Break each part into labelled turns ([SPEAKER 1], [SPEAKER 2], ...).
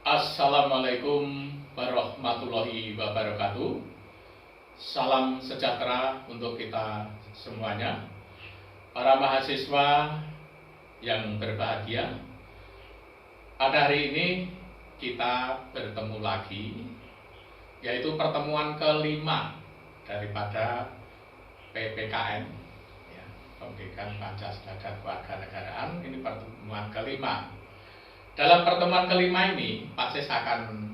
[SPEAKER 1] Assalamualaikum warahmatullahi wabarakatuh. Salam sejahtera untuk kita semuanya. Para mahasiswa yang berbahagia, pada hari ini kita bertemu lagi, yaitu pertemuan kelima daripada PPKN, Pendidikan Pancasila dan Kewarganegaraan. Ini pertemuan kelima. Dalam pertemuan kelima ini, Pak Sis akan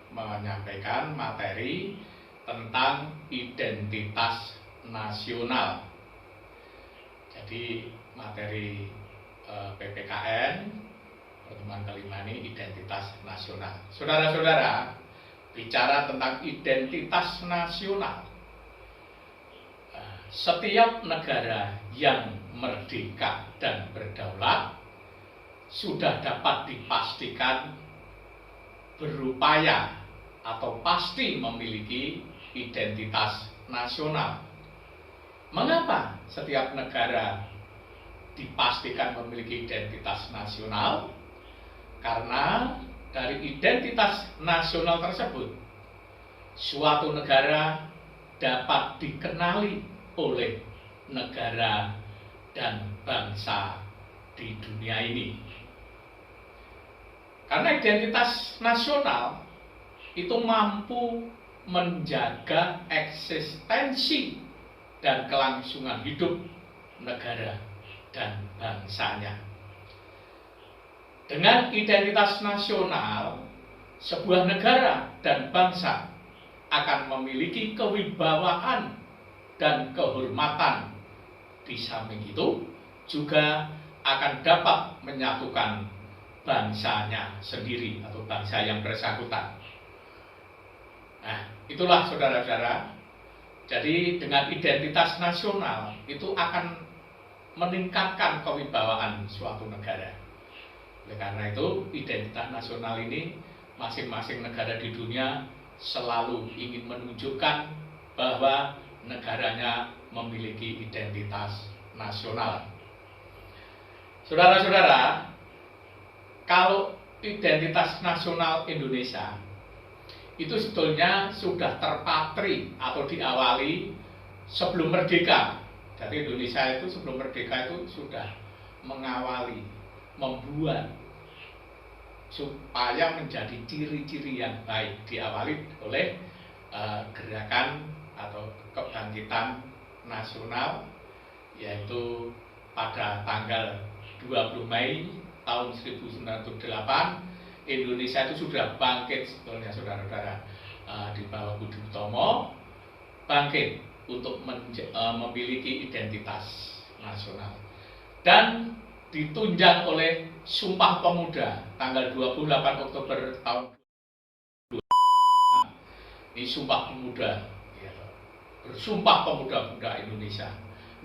[SPEAKER 1] menyampaikan materi tentang identitas nasional. Jadi materi PPKN pertemuan kelima ini identitas nasional. Saudara-saudara, bicara tentang identitas nasional, setiap negara yang merdeka dan berdaulat sudah dapat dipastikan berupaya atau pasti memiliki identitas nasional. Mengapa setiap negara dipastikan memiliki identitas nasional? Karena dari identitas nasional tersebut, suatu negara dapat dikenali oleh negara dan bangsa di dunia ini. Karena identitas nasional itu mampu menjaga eksistensi dan kelangsungan hidup negara dan bangsanya. Dengan identitas nasional, sebuah negara dan bangsa akan memiliki kewibawaan dan kehormatan. Di samping itu juga akan dapat menyatukan bangsanya sendiri atau bangsa yang bersangkutan. Nah, itulah saudara-saudara. Jadi dengan identitas nasional itu akan meningkatkan kewibawaan suatu negara. Oleh karena itu, identitas nasional ini masing-masing negara di dunia selalu ingin menunjukkan bahwa negaranya memiliki identitas nasional. Saudara-saudara, kalau identitas nasional Indonesia itu sebetulnya sudah terpatri atau diawali sebelum merdeka. Jadi Indonesia itu sebelum merdeka itu sudah mengawali, membuat supaya menjadi ciri-ciri yang baik, diawali oleh gerakan atau kebangkitan nasional, yaitu pada tanggal 20 Mei tahun 1908 Indonesia itu sudah bangkit sebetulnya saudara-saudara, di bawah Budi Utomo bangkit untuk memiliki identitas nasional dan ditunjang oleh Sumpah Pemuda tanggal 28 Oktober tahun 2000. Ini Sumpah Pemuda, bersumpah pemuda-pemuda Indonesia.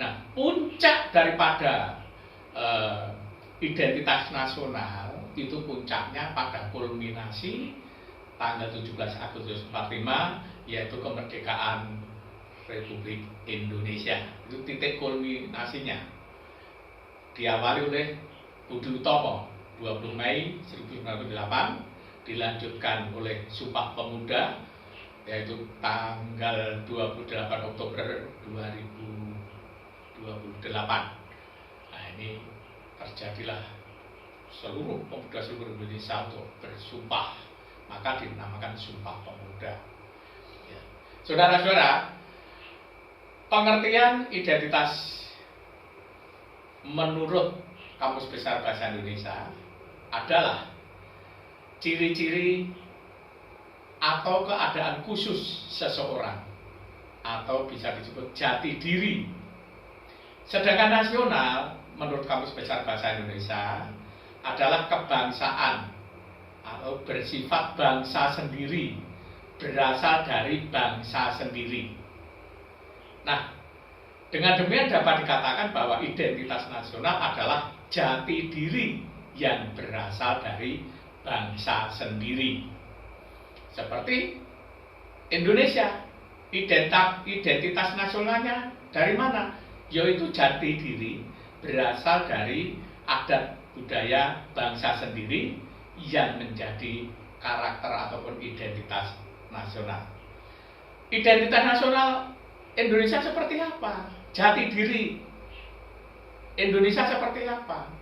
[SPEAKER 1] Nah, puncak daripada identitas nasional itu puncaknya pada kulminasi tanggal 17 Agustus 45, yaitu kemerdekaan Republik Indonesia. Itu titik kulminasinya. Diawali oleh Budi Utomo 20 Mei 1908, dilanjutkan oleh Sumpah Pemuda yaitu tanggal 28 Oktober 2028. Nah, ini terjadilah seluruh pemuda seluruh Indonesia untuk bersumpah, maka dinamakan Sumpah Pemuda. Ya. Saudara-saudara, pengertian identitas menurut Kamus Besar Bahasa Indonesia adalah ciri-ciri atau keadaan khusus seseorang, atau bisa disebut jati diri. Sedangkan nasional menurut Kamus Besar Bahasa Indonesia adalah kebangsaan atau bersifat bangsa sendiri, berasal dari bangsa sendiri. Nah, dengan demikian dapat dikatakan bahwa identitas nasional adalah jati diri yang berasal dari bangsa sendiri. Seperti Indonesia, identitas nasionalnya dari mana? Yaitu jati diri berasal dari adat budaya bangsa sendiri yang menjadi karakter ataupun identitas nasional. Identitas nasional Indonesia seperti apa? Jati diri Indonesia seperti apa?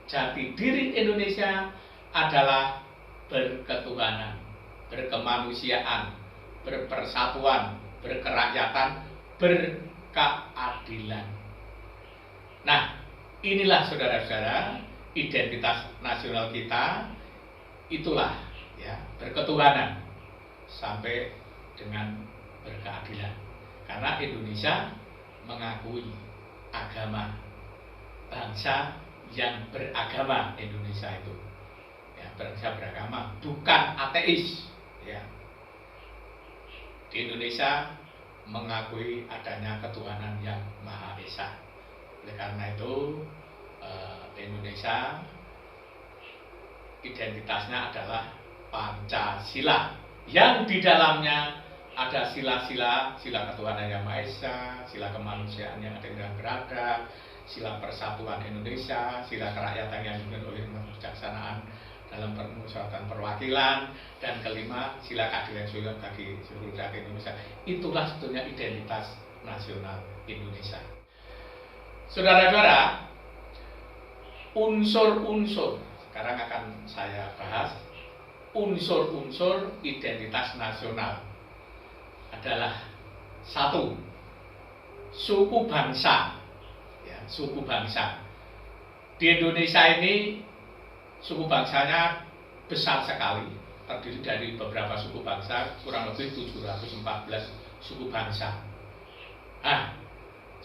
[SPEAKER 1] Jati diri Indonesia adalah berketuhanan, berkemanusiaan, berpersatuan, berkerakyatan, berkeadilan. Nah, inilah saudara-saudara identitas nasional kita, itulah ya, berketuhanan sampai dengan berkeadilan. Karena Indonesia mengakui agama, bangsa yang beragama Indonesia itu. Ya, bangsa beragama, bukan ateis. Ya. Di Indonesia mengakui adanya ketuhanan yang Maha Esa. Oleh karena itu, Indonesia identitasnya adalah Pancasila, yang di dalamnya ada sila-sila, sila ketuhanan yang Maha Esa, sila kemanusiaan yang adil dan beradab, sila persatuan Indonesia, sila kerakyatan yang dipimpin oleh kebijaksanaan dalam permusyawaratan perwakilan, dan kelima sila keadilan sosial bagi seluruh rakyat Indonesia. Itulah sebetulnya identitas nasional Indonesia. Saudara-saudara, unsur-unsur, sekarang akan saya bahas unsur-unsur identitas nasional adalah satu, suku bangsa. Ya, suku bangsa di Indonesia ini, suku bangsanya besar sekali, terdiri dari beberapa suku bangsa, kurang lebih 714 suku bangsa. Nah,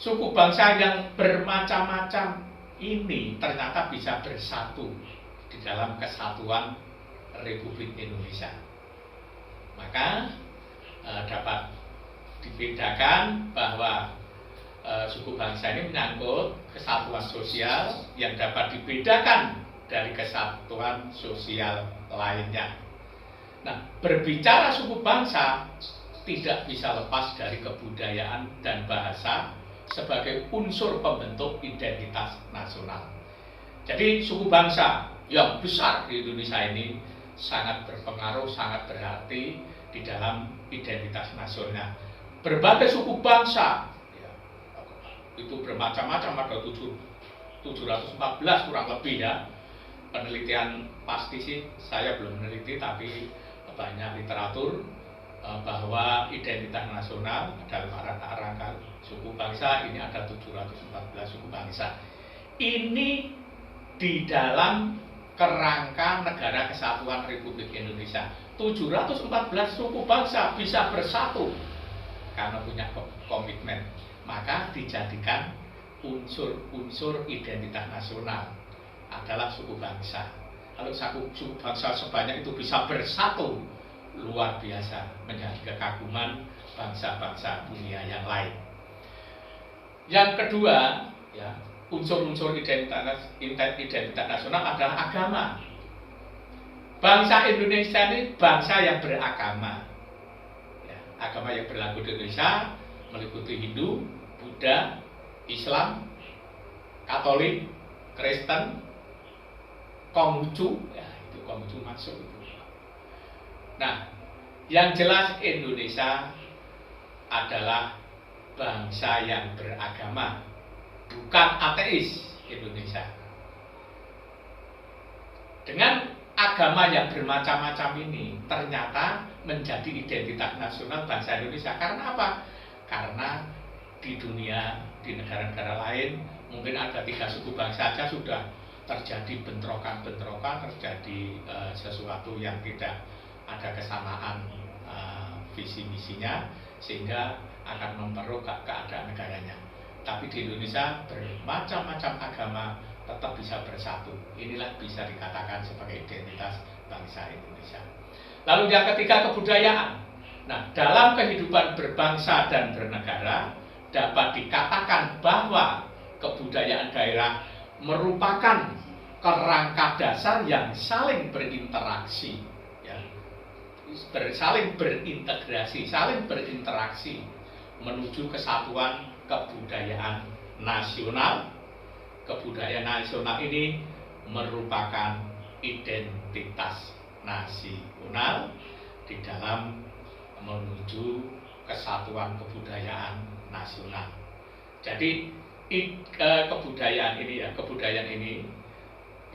[SPEAKER 1] suku bangsa yang bermacam-macam ini ternyata bisa bersatu di dalam kesatuan Republik Indonesia. Maka dapat dibedakan bahwa suku bangsa ini menyangkut kesatuan sosial yang dapat dibedakan dari kesatuan sosial lainnya. Nah, berbicara suku bangsa tidak bisa lepas dari kebudayaan dan bahasa sebagai unsur pembentuk identitas nasional. Jadi suku bangsa yang besar di Indonesia ini sangat berpengaruh, sangat berarti di dalam identitas nasional. Berbagai suku bangsa ya, itu bermacam-macam, ada 714 kurang lebih ya. Penelitian pasti sih saya belum meneliti, tapi banyak literatur bahwa identitas nasional dalam rangka suku bangsa ini ada 714 suku bangsa. Ini di dalam kerangka Negara Kesatuan Republik Indonesia. 714 suku bangsa bisa bersatu karena punya komitmen, maka dijadikan unsur-unsur identitas nasional adalah suku bangsa. Kalau suku bangsa sebanyak itu bisa bersatu, luar biasa, menjadi kekaguman bangsa-bangsa dunia yang lain. Yang kedua, ya, unsur-unsur identitas nasional adalah agama. Bangsa Indonesia ini bangsa yang beragama. Ya, agama yang berlaku di Indonesia meliputi Hindu, Buddha, Islam, Katolik, Kristen, Konghucu, ya itu Konghucu masuk itu. Nah, yang jelas Indonesia adalah bangsa yang beragama, bukan ateis Indonesia. Dengan agama yang bermacam-macam ini ternyata menjadi identitas nasional bangsa Indonesia. Karena apa? Karena di dunia, di negara-negara lain mungkin ada 3 suku bangsa saja sudah terjadi bentrokan-bentrokan, terjadi sesuatu yang tidak ada kesamaan visi misinya, sehingga akan memperkeruh keadaan negaranya. Tapi di Indonesia bermacam-macam agama tetap bisa bersatu. Inilah bisa dikatakan sebagai identitas bangsa Indonesia. Lalu yang ketiga, kebudayaan. Nah, dalam kehidupan berbangsa dan bernegara dapat dikatakan bahwa kebudayaan daerah merupakan kerangka dasar yang saling berinteraksi, ya, saling berintegrasi, saling berinteraksi menuju kesatuan kebudayaan nasional. Kebudayaan nasional ini merupakan identitas nasional di dalam menuju kesatuan kebudayaan nasional. Jadi kebudayaan ini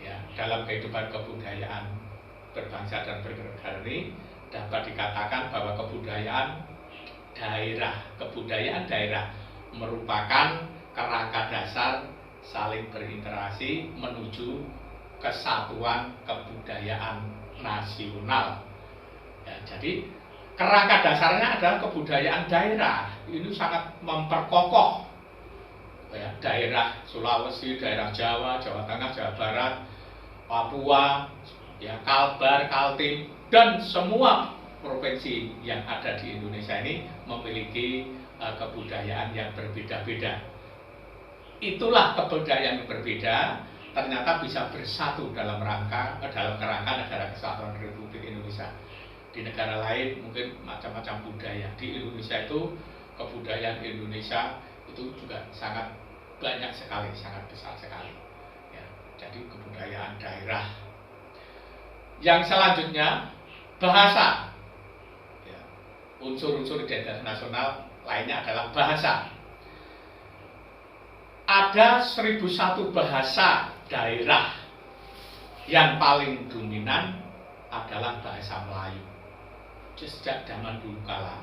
[SPEAKER 1] ya, dalam kehidupan kebudayaan berbangsa dan bernegara ini dapat dikatakan bahwa kebudayaan daerah merupakan kerangka dasar saling berinteraksi menuju kesatuan kebudayaan nasional. Ya, jadi kerangka dasarnya adalah kebudayaan daerah. Ini sangat memperkokoh ya, daerah Sulawesi, daerah Jawa, Jawa Tengah, Jawa Barat, Papua, ya, Kalbar, Kaltim, dan semua provinsi yang ada di Indonesia ini memiliki kebudayaan yang berbeda-beda. Itulah kebudayaan yang berbeda ternyata bisa bersatu dalam kerangka negara kesatuan Republik Indonesia. Di negara lain mungkin macam-macam budaya. Di Indonesia itu kebudayaan Indonesia itu juga sangat banyak sekali, sangat besar sekali. Ya, jadi kebudayaan daerah. Yang selanjutnya bahasa. Ya, unsur-unsur identitas nasional lainnya adalah bahasa. Ada 1001 bahasa daerah. Yang paling dominan adalah bahasa Melayu. Sejak zaman dulu kala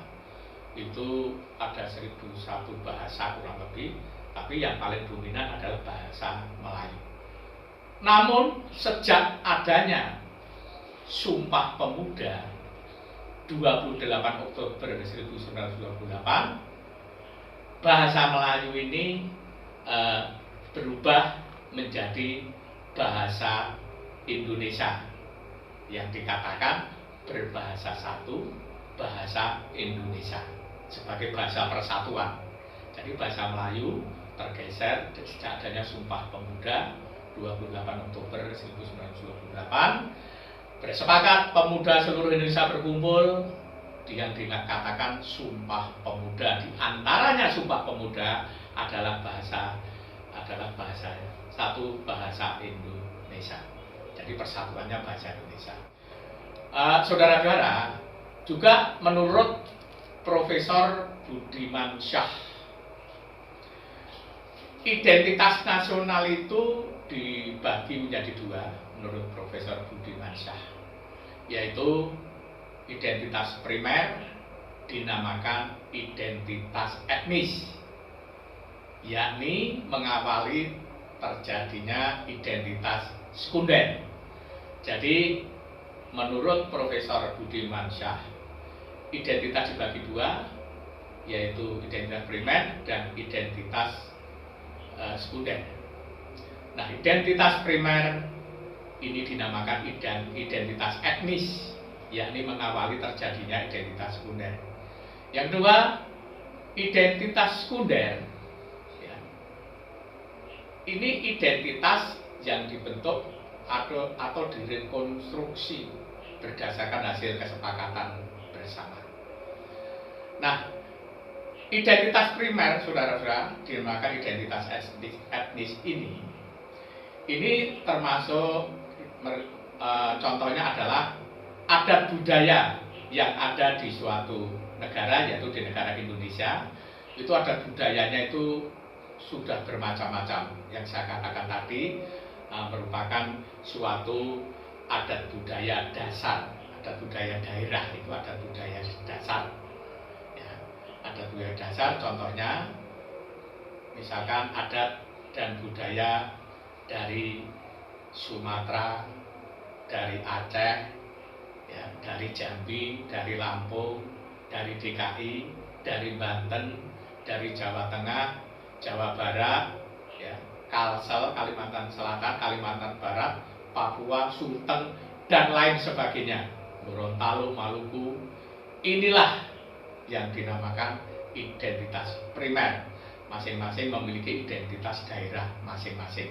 [SPEAKER 1] itu ada 1001 bahasa kurang lebih, tapi yang paling dominan adalah bahasa Melayu. Namun sejak adanya Sumpah Pemuda 28 Oktober 1928, bahasa Melayu ini berubah menjadi bahasa Indonesia yang dikatakan berbahasa satu, bahasa Indonesia sebagai bahasa persatuan. Jadi bahasa Melayu tergeser sejak adanya Sumpah Pemuda 28 Oktober 1928. Bersepakat pemuda seluruh Indonesia berkumpul yang dikatakan Sumpah Pemuda. Di antaranya Sumpah Pemuda adalah bahasa satu, bahasa Indonesia. Jadi persatuannya bahasa Indonesia. Saudara-saudara, juga menurut Profesor Budiman Syah, identitas nasional itu dibagi menjadi dua menurut Profesor Budiman Syah, yaitu identitas primer dinamakan identitas etnis, yakni mengawali terjadinya identitas sekunder. Jadi menurut Profesor Budiman Syah, identitas dibagi dua, yaitu identitas primer dan identitas sekunder. Nah, identitas primer ini dinamakan identitas etnis, yakni mengawali terjadinya identitas sekunder. Yang kedua, identitas sekunder. Ya. Ini identitas yang dibentuk atau direkonstruksi berdasarkan hasil kesepakatan bersama. Nah, identitas primer, saudara-saudara, dinamakan identitas etnis ini termasuk contohnya adalah adat budaya yang ada di suatu negara, yaitu di negara Indonesia. Itu adat budayanya itu sudah bermacam-macam. Yang saya katakan tadi merupakan suatu adat budaya dasar, adat budaya daerah, itu adat budaya dasar. Ya, adat budaya dasar contohnya misalkan adat dan budaya dari Sumatera, dari Aceh, ya, dari Jambi, dari Lampung, dari DKI, dari Banten, dari Jawa Tengah, Jawa Barat, ya, Kalsel, Kalimantan Selatan, Kalimantan Barat, Papua, Sulteng, dan lain sebagainya, Gorontalo, Maluku. Inilah yang dinamakan identitas primer. Masing-masing memiliki identitas daerah masing-masing.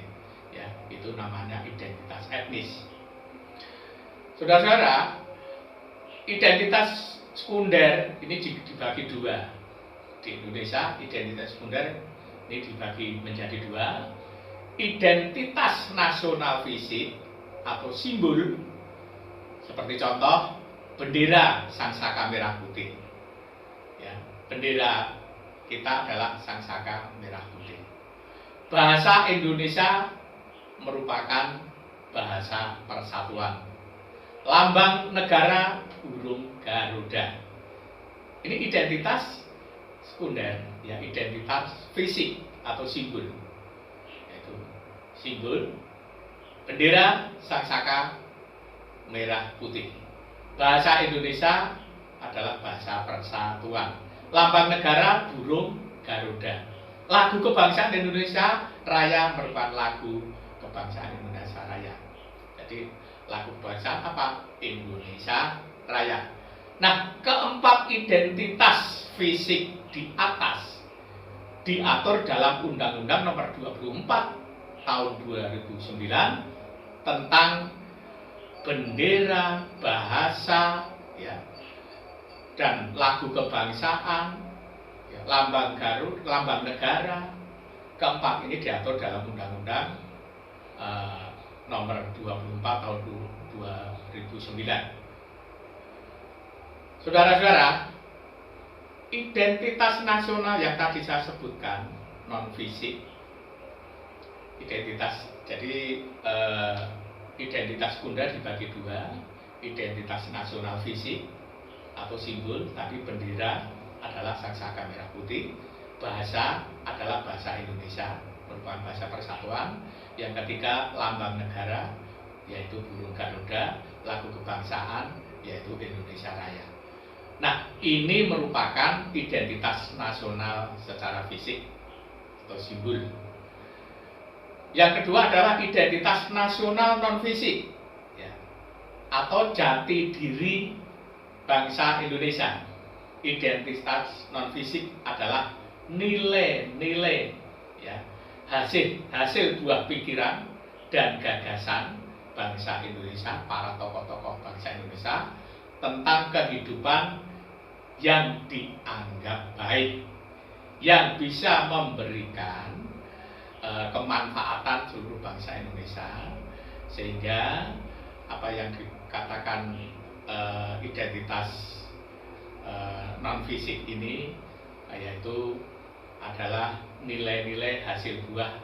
[SPEAKER 1] Ya, itu namanya identitas etnis. Saudara-saudara, identitas sekunder ini dibagi dua. Di Indonesia, identitas sekunder ini dibagi menjadi dua. Identitas nasional fisik atau simbol Seperti contoh bendera Sangsaka Merah Putih. Ya, bendera kita adalah Sangsaka Merah Putih. Bahasa Indonesia merupakan bahasa persatuan. Lambang negara burung Garuda. Ini identitas sekunder, ya, identitas fisik atau simbol. Yaitu simbol bendera Sangsaka Merah Putih. Bahasa Indonesia adalah bahasa persatuan. Lambang negara burung Garuda. Lagu kebangsaan Indonesia Raya merupakan lagu kebangsaan Indonesia Raya. Jadi lagu kebangsaan apa? Indonesia Raya. Nah, keempat identitas fisik di atas diatur dalam Undang-Undang Nomor 24 Tahun 2009 tentang bendera, bahasa, ya, dan lagu kebangsaan, ya, lambang negara. Keempat ini diatur dalam Undang-Undang Nomor 24 Tahun 2009. Saudara-saudara, identitas nasional yang tadi saya sebutkan non fisik, identitas, jadi identitas sekunder dibagi dua, identitas nasional fisik atau simbol, tadi bendera adalah Sangsaka Merah Putih, bahasa adalah bahasa Indonesia, merupakan bahasa persatuan. Yang ketiga, lambang negara, yaitu burung Garuda, lagu kebangsaan, yaitu Indonesia Raya. Nah, ini merupakan identitas nasional secara fisik atau simbol. Yang kedua adalah identitas nasional non fisik, ya, atau jati diri bangsa Indonesia. Identitas non fisik adalah nilai-nilai, ya, hasil buah pikiran dan gagasan bangsa Indonesia, para tokoh-tokoh bangsa Indonesia tentang kehidupan yang dianggap baik, yang bisa memberikan kemanfaatan seluruh bangsa Indonesia, sehingga apa yang dikatakan identitas non fisik ini yaitu adalah nilai-nilai hasil buah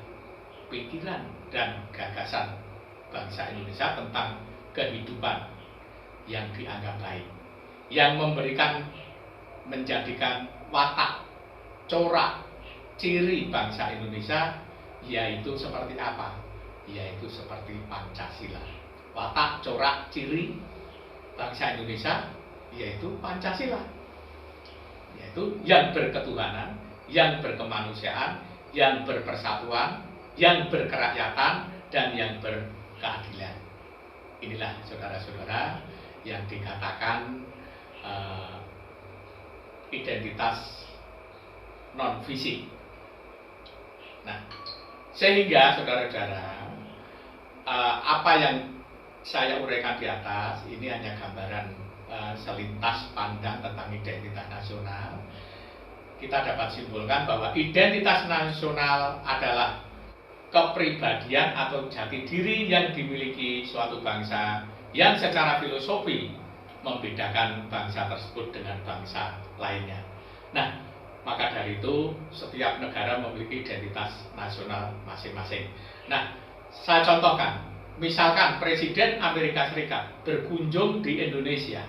[SPEAKER 1] pikiran dan gagasan bangsa Indonesia tentang kehidupan yang dianggap baik, yang menjadikan watak, corak, ciri bangsa Indonesia, yaitu seperti apa? Yaitu seperti Pancasila. Watak, corak, ciri bangsa Indonesia yaitu Pancasila, yaitu yang berketuhanan, yang berkemanusiaan, yang berpersatuan, yang berkerakyatan, dan yang berkeadilan. Inilah saudara-saudara yang dikatakan identitas non fisik. Nah, sehingga saudara-saudara, apa yang saya uraikan di atas ini hanya gambaran selintas pandang tentang identitas nasional. Kita dapat simpulkan bahwa identitas nasional adalah kepribadian atau jati diri yang dimiliki suatu bangsa yang secara filosofi membedakan bangsa tersebut dengan bangsa lainnya. Nah, maka dari itu setiap negara memiliki identitas nasional masing-masing. Nah, saya contohkan, misalkan Presiden Amerika Serikat berkunjung di Indonesia,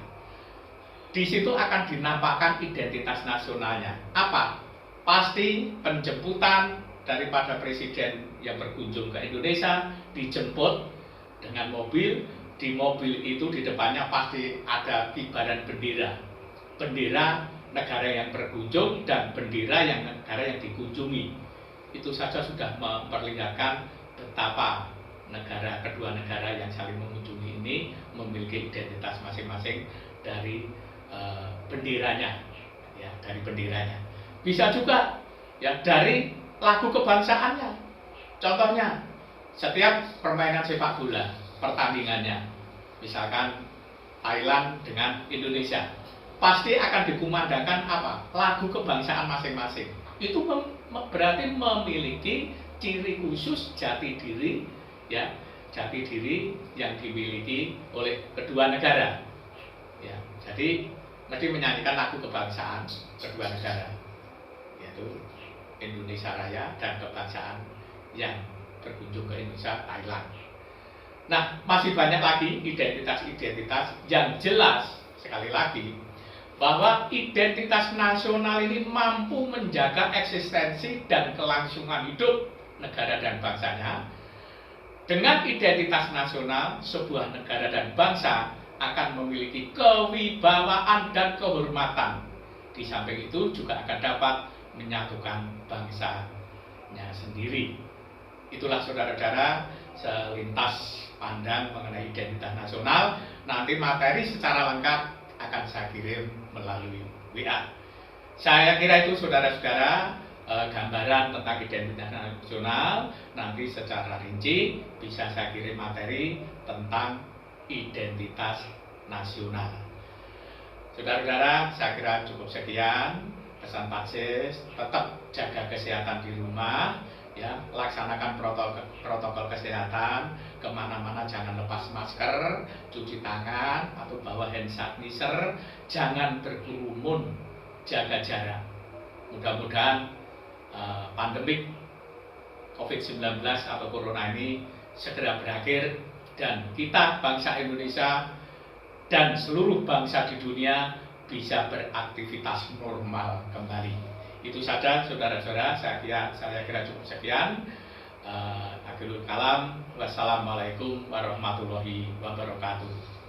[SPEAKER 1] di situ akan dinampakkan identitas nasionalnya. Apa? Pasti penjemputan daripada presiden yang berkunjung ke Indonesia dijemput dengan mobil. Di mobil itu di depannya pasti ada kibaran bendera negara yang berkunjung dan bendera yang negara yang dikunjungi. Itu saja sudah memperlihatkan betapa kedua negara yang saling mengunjungi ini memiliki identitas masing-masing dari benderanya, ya, dari benderanya. Bisa juga ya dari lagu kebangsaannya. Contohnya, setiap permainan sepak bola pertandingannya, misalkan Thailand dengan Indonesia, pasti akan dikumandangkan apa? Lagu kebangsaan masing-masing. Itu berarti memiliki ciri khusus jati diri, ya, jati diri yang dimiliki oleh kedua negara. Ya, jadi mesti menyanyikan lagu kebangsaan kedua negara, yaitu Indonesia Raya dan kebangsaan yang berkunjung ke Indonesia, Thailand. Nah, masih banyak lagi identitas-identitas yang jelas, sekali lagi, bahwa identitas nasional ini mampu menjaga eksistensi dan kelangsungan hidup negara dan bangsanya. Dengan identitas nasional, sebuah negara dan bangsa akan memiliki kewibawaan dan kehormatan. Di samping itu juga akan dapat menyatukan bangsanya sendiri. Itulah saudara-saudara selintas pandang mengenai identitas nasional. Nanti materi secara lengkap akan saya kirim melalui WA. Saya kira itu saudara-saudara gambaran tentang identitas nasional. Nanti secara rinci bisa saya kirim materi tentang identitas nasional. Saudara-saudara, saya kira cukup sekian pesan Pak Sis. Tetap jaga kesehatan di rumah, ya, laksanakan protokol kesehatan, kemana-mana jangan lepas masker, cuci tangan atau bawa hand sanitizer, jangan berkerumun, jaga jarak. Mudah-mudahan pandemik COVID-19 atau Corona ini segera berakhir dan kita bangsa Indonesia dan seluruh bangsa di dunia bisa beraktivitas normal kembali. Itu saja saudara-saudara, saya kira cukup sekian. Akhirul kalam, wassalamualaikum warahmatullahi wabarakatuh.